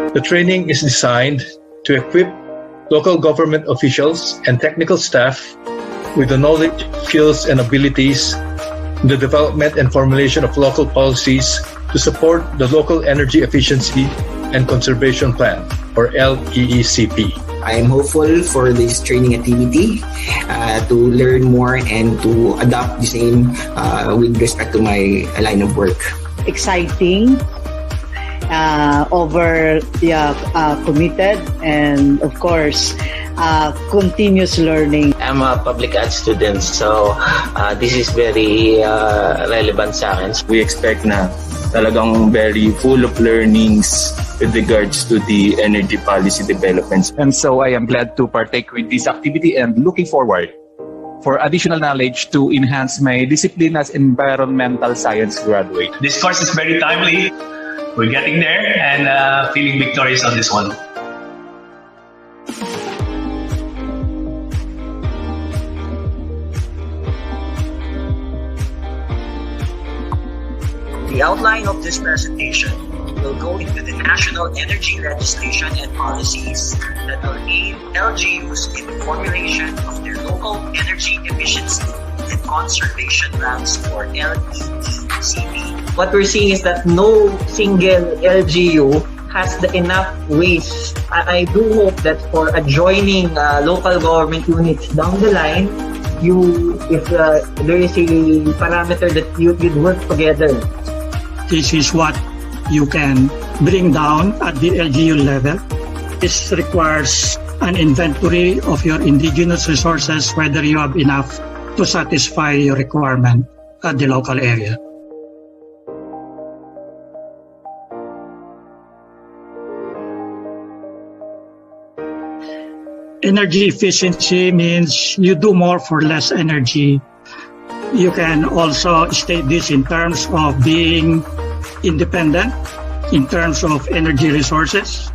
The training is designed to equip local government officials and technical staff with the knowledge, skills, and abilities in the development and formulation of local policies to support the local energy efficiency and conservation plan, or LEECP. I am hopeful for this training activity to learn more and to adopt the same with respect to my line of work. Exciting, committed, and of course, continuous learning. I'm a public art student, so this is very relevant sa akin. We expect na talagang very full of learnings with regards to the energy policy developments. And so I am glad to partake with this activity and looking forward for additional knowledge to enhance my discipline as environmental science graduate. This course is very timely. We're getting there and feeling victorious on this one. The outline of this presentation will go into the national energy legislation and policies that will aid LGUs in the formulation of their local energy efficiency and conservation plans, or LEECP. What we're seeing is that no single LGU has the enough ways. I do hope that for adjoining local government units down the line, if there is a parameter that you'd work together. This is what you can bring down at the LGU level. This requires an inventory of your indigenous resources, whether you have enough to satisfy your requirement at the local area. Energy efficiency means you do more for less energy. You can also state this in terms of being independent, in terms of energy resources.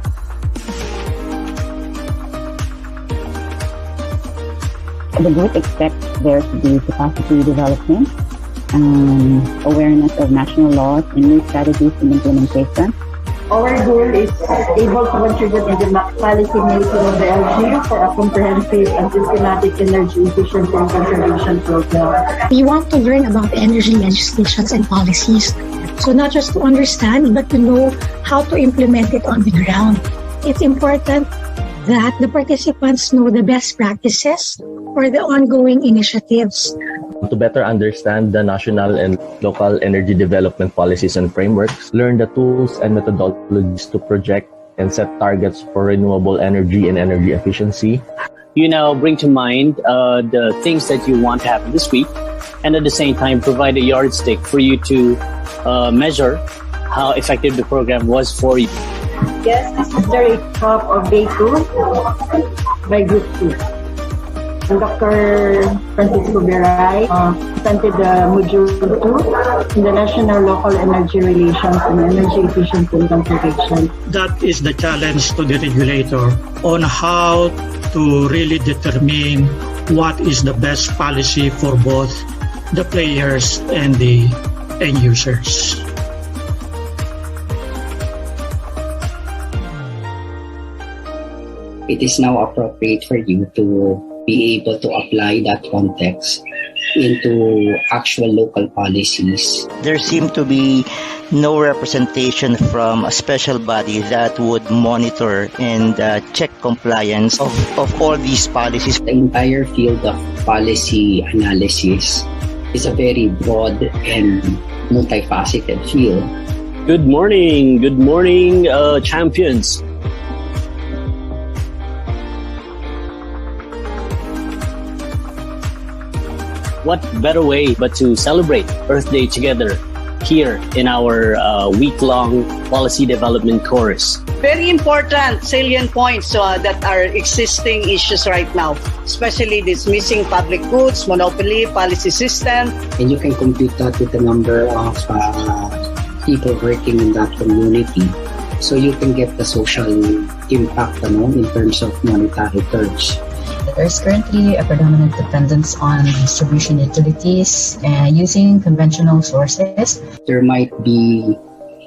The group expects there to be capacity development, awareness of national laws and new strategies and implementation. Our goal is able to contribute in the policy making of the LGU for a comprehensive and systematic energy efficiency and conservation program. We want to learn about energy legislations and policies. So not just to understand, but to know how to implement it on the ground. It's important that the participants know the best practices for the ongoing initiatives. To better understand the national and local energy development policies and frameworks, learn the tools and methodologies to project and set targets for renewable energy and energy efficiency. You now bring to mind the things that you want to happen this week, and at the same time provide a yardstick for you to measure how effective the program was for you. Yes, this is the recap of day 2 by Group 2. Dr. Francisco Beray presented the Module 2 in the National Local Energy Relations and Energy Efficiency and Conservation. That is the challenge to the regulator on how to really determine what is the best policy for both the players and the end users. It is now appropriate for you to be able to apply that context into actual local policies. There seemed to be no representation from a special body that would monitor and check compliance of all these policies. The entire field of policy analysis is a very broad and multifaceted field. Good morning, champions. What better way but to celebrate Earth Day together here in our week-long policy development course. Very important salient points that are existing issues right now, especially this missing public goods, monopoly, policy system. And you can compute that with the number of people working in that community. So you can get the social impact in terms of monetary terms. There's currently a predominant dependence on distribution utilities and using conventional sources. There might be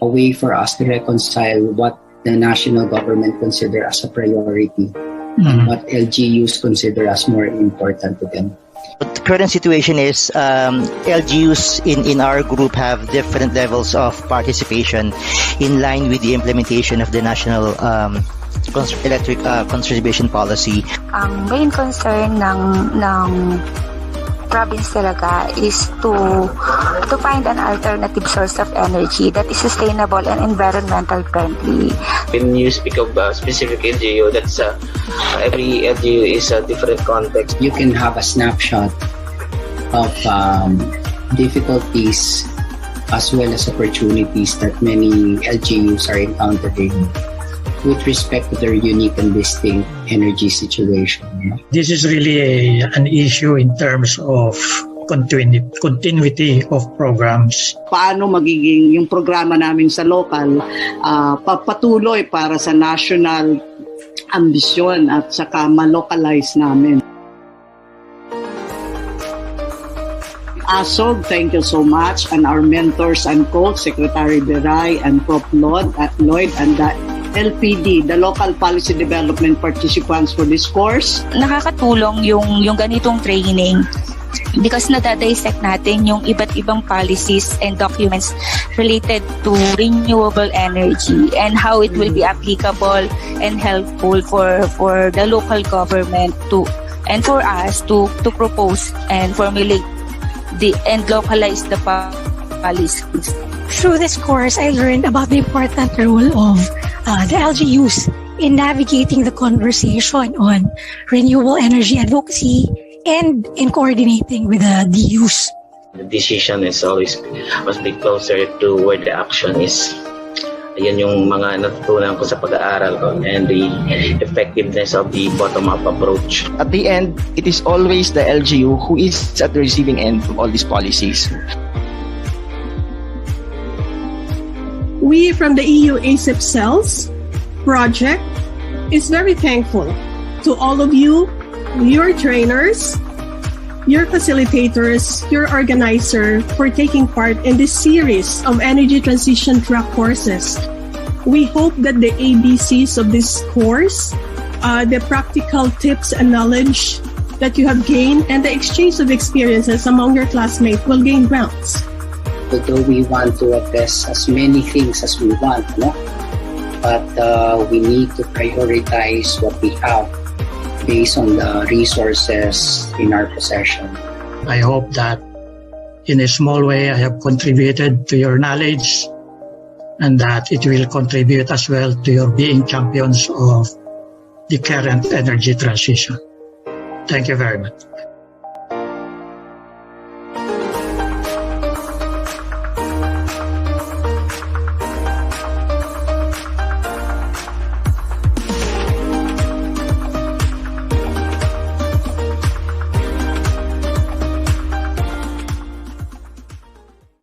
a way for us to reconcile what the national government consider as a priority, and what LGUs consider as more important to them. But the current situation is LGUs in our group have different levels of participation in line with the implementation of the national electric conservation policy. Ang main concern ng province talaga is to find an alternative source of energy that is sustainable and environmental friendly. When you speak of a specific LGU, that's every LGU is a different context. You can have a snapshot of difficulties as well as opportunities that many LGUs are encountering with respect to their unique and distinct energy situation. This is really an issue in terms of continuity of programs. Paano magiging yung programa namin sa local patuloy para sa national ambisyon at saka ma-localize namin. ASOG, thank you so much, and our mentors and coach, Secretary Beray and Prof. Lloyd and the LPD, the Local Policy Development Participants for this course. Nakakatulong yung ganitong training because nadadissect natin yung iba't ibang policies and documents related to renewable energy and how it will be applicable and helpful for the local government and for us to propose and formulate and localize the policies. Through this course, I learned about the important role of the LGUs in navigating the conversation on renewable energy advocacy and in coordinating with the DUs. The decision is always must be closer to where the action is. Ayan yung mga natutunan ko sa pag-aaral ko and the effectiveness of the bottom-up approach. At the end, it is always the LGU who is at the receiving end of all these policies. We from the EU ASEP-CELLs project is very thankful to all of you, your trainers, your facilitators, your organizer for taking part in this series of energy transition track courses. We hope that the ABCs of this course, the practical tips and knowledge that you have gained and the exchange of experiences among your classmates will gain grounds. Although we want to address as many things as we want, but we need to prioritize what we have based on the resources in our possession. I hope that in a small way I have contributed to your knowledge and that it will contribute as well to your being champions of the current energy transition. Thank you very much.